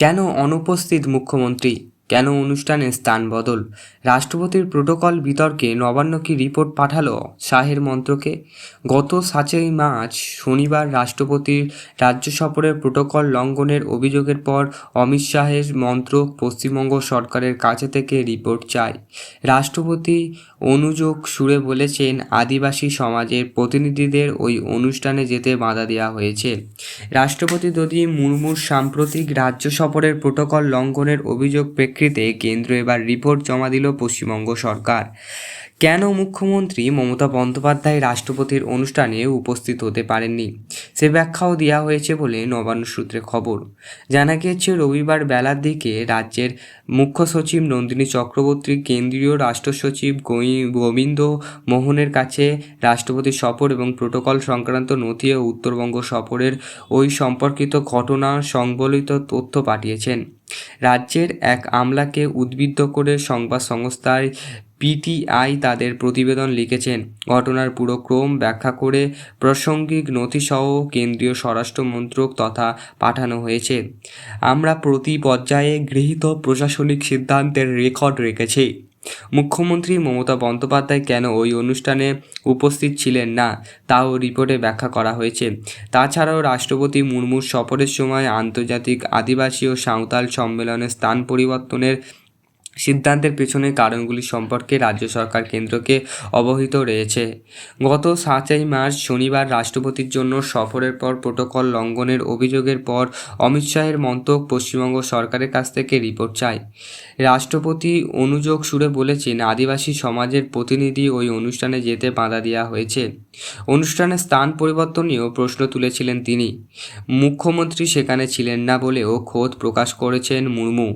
কেন অনুপস্থিত মুখ্যমন্ত্রী? কেন অনুষ্ঠানে স্থান বদল? রাষ্ট্রপতির প্রোটোকল বিতর্কে নবান্ন কি রিপোর্ট পাঠালো শাহের মন্ত্রকে? গত 7ই মার্চ শনিবার রাষ্ট্রপতির রাজ্য সফরের প্রোটোকল লঙ্ঘনের অভিযোগের পর অমিত শাহের মন্ত্রক পশ্চিমবঙ্গ সরকারের কাছে থেকে রিপোর্ট চায়। রাষ্ট্রপতি অনুযোগ সুরে বলেছেন, আদিবাসী সমাজের প্রতিনিধিদের ওই অনুষ্ঠানে যেতে বাধা দেওয়া হয়েছে। রাষ্ট্রপতি দ্রৌপদী মুর্মুর সাম্প্রতিক রাজ্য সফরের প্রোটোকল লঙ্ঘনের অভিযোগ প্রেক্ষিতে কেন্দ্র এবার রিপোর্ট জমা দিল পশ্চিমবঙ্গ সরকার। কেন মুখ্যমন্ত্রী মমতা বন্দ্যোপাধ্যায় রাষ্ট্রপতির অনুষ্ঠানে উপস্থিত হতে পারেননি, সে ব্যাখ্যাও দেওয়া হয়েছে বলে নবান্ন সূত্রে খবর। জানা গিয়েছে, রবিবার বেলার দিকে রাজ্যের মুখ্য সচিব নন্দিনী চক্রবর্তী কেন্দ্রীয় রাষ্ট্র সচিব গোবিন্দ মোহনের কাছে রাষ্ট্রপতির সফর এবং প্রোটোকল সংক্রান্ত নথি ও উত্তরবঙ্গ সফরের ওই সম্পর্কিত ঘটনা সংবলিত তথ্য পাঠিয়েছেন। রাজ্যের এক আমলাকে উদ্বুদ্ধ করে সংবাদ সংস্থায় পিটিআই তাদের প্রতিবেদন লিখেছেন। ঘটনার পুরো ক্রম ব্যাখ্যা করে প্রাসঙ্গিক নথিসহ কেন্দ্রীয় স্বরাষ্ট্র মন্ত্রক তথা পাঠানো হয়েছে। আমরা প্রতি পর্যায়ে গৃহীত প্রশাসনিক সিদ্ধান্তের রেকর্ড রেখেছি। মুখ্যমন্ত্রী মমতা বন্দ্যোপাধ্যায় কেন ওই অনুষ্ঠানে উপস্থিত ছিলেন না, তাও রিপোর্টে ব্যাখ্যা করা হয়েছে। তাছাড়াও রাষ্ট্রপতি মুর্মুর সফরের সময় আন্তর্জাতিক আদিবাসী ও সাঁওতাল সম্মেলনের স্থান পরিবর্তনের সিদ্ধান্তের পেছনে কারণগুলি সম্পর্কে রাজ্য সরকার কেন্দ্রকে অবহিত রয়েছে। গত 7ই মার্চ শনিবার রাষ্ট্রপতির জন্য সফরের পর প্রোটোকল লঙ্ঘনের অভিযোগের পর অমিত শাহের মন্ত্রক পশ্চিমবঙ্গ সরকারের কাছ থেকে রিপোর্ট চায়। রাষ্ট্রপতি অনুযোগ সুরে বলেছেন, আদিবাসী সমাজের প্রতিনিধি ওই অনুষ্ঠানে যেতে বাধা দেওয়া হয়েছে। অনুষ্ঠানের স্থান পরিবর্তন নিয়েও প্রশ্ন তুলেছিলেন তিনি। মুখ্যমন্ত্রী সেখানে ছিলেন না বলেও ক্ষোভ প্রকাশ করেছেন মুর্মু।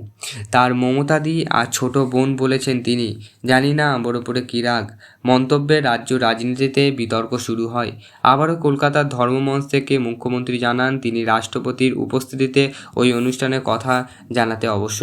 তার মমতাদি আর ছোট বোন বলেছেন তিনি। জানি না আমার ওপরে কী রাগ। মন্তব্যে রাজ্য রাজনীতিতে বিতর্ক শুরু হয়। আবারও কলকাতার ধর্মমঞ্চ থেকে মুখ্যমন্ত্রী জানান, তিনি রাষ্ট্রপতির উপস্থিতিতে ওই অনুষ্ঠানের কথা জানাতে অবশ্যই